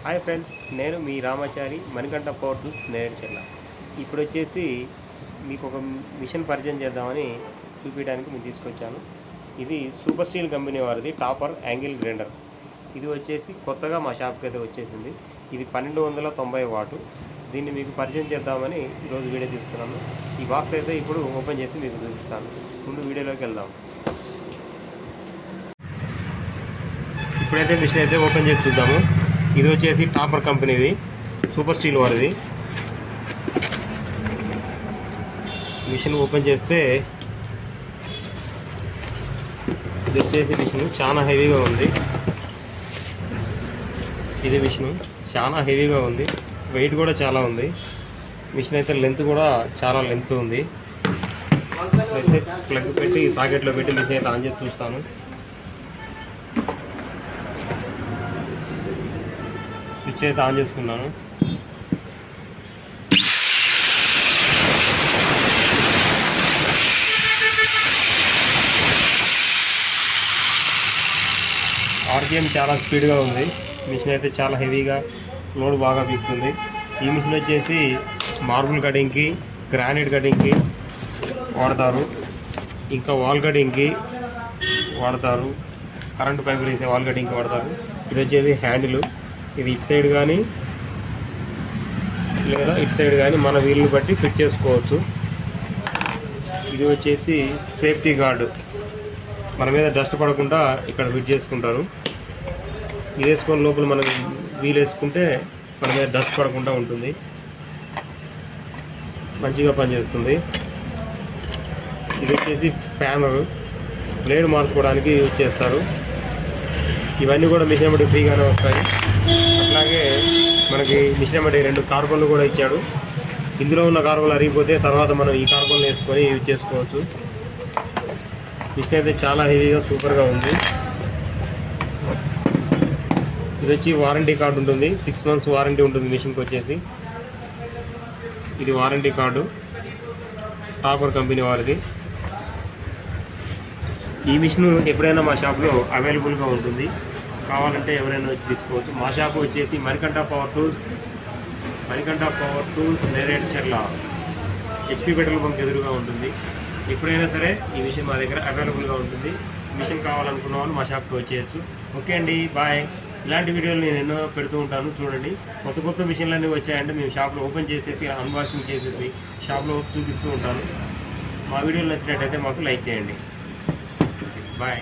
Hi friends, నేను మీ Ramachari Manikanta power tools Neredcherla. ఇప్పుడు వచ్చేసి మీకు ఒక మిషన్ పరిచయం చేద్దామని చూపించడానికి మీకు తీసుకొచ్చాను. ఇది సూపర్ స్టీల్ కంపెనీ వారిది టాపర్ యాంగిల్ గ్రైండర్. ఇది వచ్చేసి కొత్తగా మా షాప్కి అయితే వచ్చేసింది. ఇది 1290 వాటు. దీన్ని మీకు పరిచయం చేద్దామని ఈరోజు వీడియో తీస్తున్నాను. ఈ బాక్స్ అయితే ఇప్పుడు ఓపెన్ చేసి మీకు చూపిస్తాను. ముందు వీడియోలోకి వెళ్దాం. ఇప్పుడైతే మిషన్ అయితే ఓపెన్ చేసి చూద్దాము. ఇది వచ్చేసి టాపర్ కంపెనీది, సూపర్ స్టీల్ వారిది. మిషన్ ఓపెన్ చేస్తే ఇది వచ్చేసి మిషన్ చాలా హెవీగా ఉంది. ఇది మిషన్ చాలా హెవీగా ఉంది, వెయిట్ కూడా చాలా ఉంది. మిషన్ అయితే లెంత్ కూడా చాలా లెంత్ ఉంది. అయితే ప్లగ్ పెట్టి సాకెట్లో పెట్టి మిషన్ అయితే ఆన్ చేసి చూస్తాను. స్విచ్ అయితే ఆన్ చేసుకున్నాను. ఆర్పిఎం చాలా స్పీడ్గా ఉంది. మిషన్ అయితే చాలా హెవీగా లోడ్ బాగా పీకుతుంది. ఈ మిషన్ వచ్చేసి మార్బుల్ కటింగ్కి, గ్రానైట్ కటింగ్కి వాడతారు, ఇంకా వాల్ కటింగ్కి వాడతారు, కరెంటు పైపులు అయితే వాల్ కటింగ్కి వాడతారు. ఇది వచ్చేసి హ్యాండిల్. ఇది ఇటు సైడ్ కానీ లేదా ఇటు సైడ్ కానీ మన వీలుని బట్టి ఫిట్ చేసుకోవచ్చు. ఇది వచ్చేసి సేఫ్టీ గార్డు, మన మీద డస్ట్ పడకుండా ఇక్కడ ఫిట్ చేసుకుంటారు. ఇది వేసుకొని లోపల మనం వీలు వేసుకుంటే మన మీద డస్ట్ పడకుండా ఉంటుంది, మంచిగా పనిచేస్తుంది. ఇది వచ్చేసి స్పానరు, బ్లేడ్ మార్చుకోవడానికి యూజ్ చేస్తారు. ఇవన్నీ కూడా మిషన్ బట్టి ఫ్రీగానే వస్తాయి. అట్లాగే మనకి మిషన్ బట్టి 2 కార్బన్లు కూడా ఇచ్చాడు. ఇందులో ఉన్న కార్బన్లు అరిగిపోతే తర్వాత మనం ఈ కార్బన్లు వేసుకొని యూజ్ చేసుకోవచ్చు. మిషన్ అయితే చాలా హెవీగా సూపర్గా ఉంది. ఇది వచ్చి వారంటీ కార్డు ఉంటుంది, 6 months వారంటీ ఉంటుంది మిషన్కి వచ్చేసి. ఇది వారంటీ కార్డు, టాపర్ కంపెనీ వారిది. ఈ మిషన్ ఎప్పుడైనా మా షాప్లో అవైలబుల్గా ఉంటుంది, కావాలంటే ఎవరైనా వచ్చి తీసుకోవచ్చు. మా షాప్ వచ్చేసి Manikanta power tools Neredcherla HP petrol bunk ఎదురుగా ఉంటుంది. ఎప్పుడైనా సరే ఈ మిషన్ మా దగ్గర అవైలబుల్గా ఉంటుంది. మిషన్ కావాలనుకున్న వాళ్ళు మా షాప్కి వచ్చేయచ్చు. ఓకే అండి, బాయ్. ఇలాంటి వీడియోలు నేను ఎన్నో పెడుతూ ఉంటాను, చూడండి. కొత్త మిషన్లు అన్నీ వచ్చాయంటే మేము షాప్లో ఓపెన్ చేసేసి అన్బాక్సింగ్ చేసేసి షాప్లో చూపిస్తూ ఉంటాను. మా వీడియోలు నచ్చినట్టయితే మాకు లైక్ చేయండి. Bye.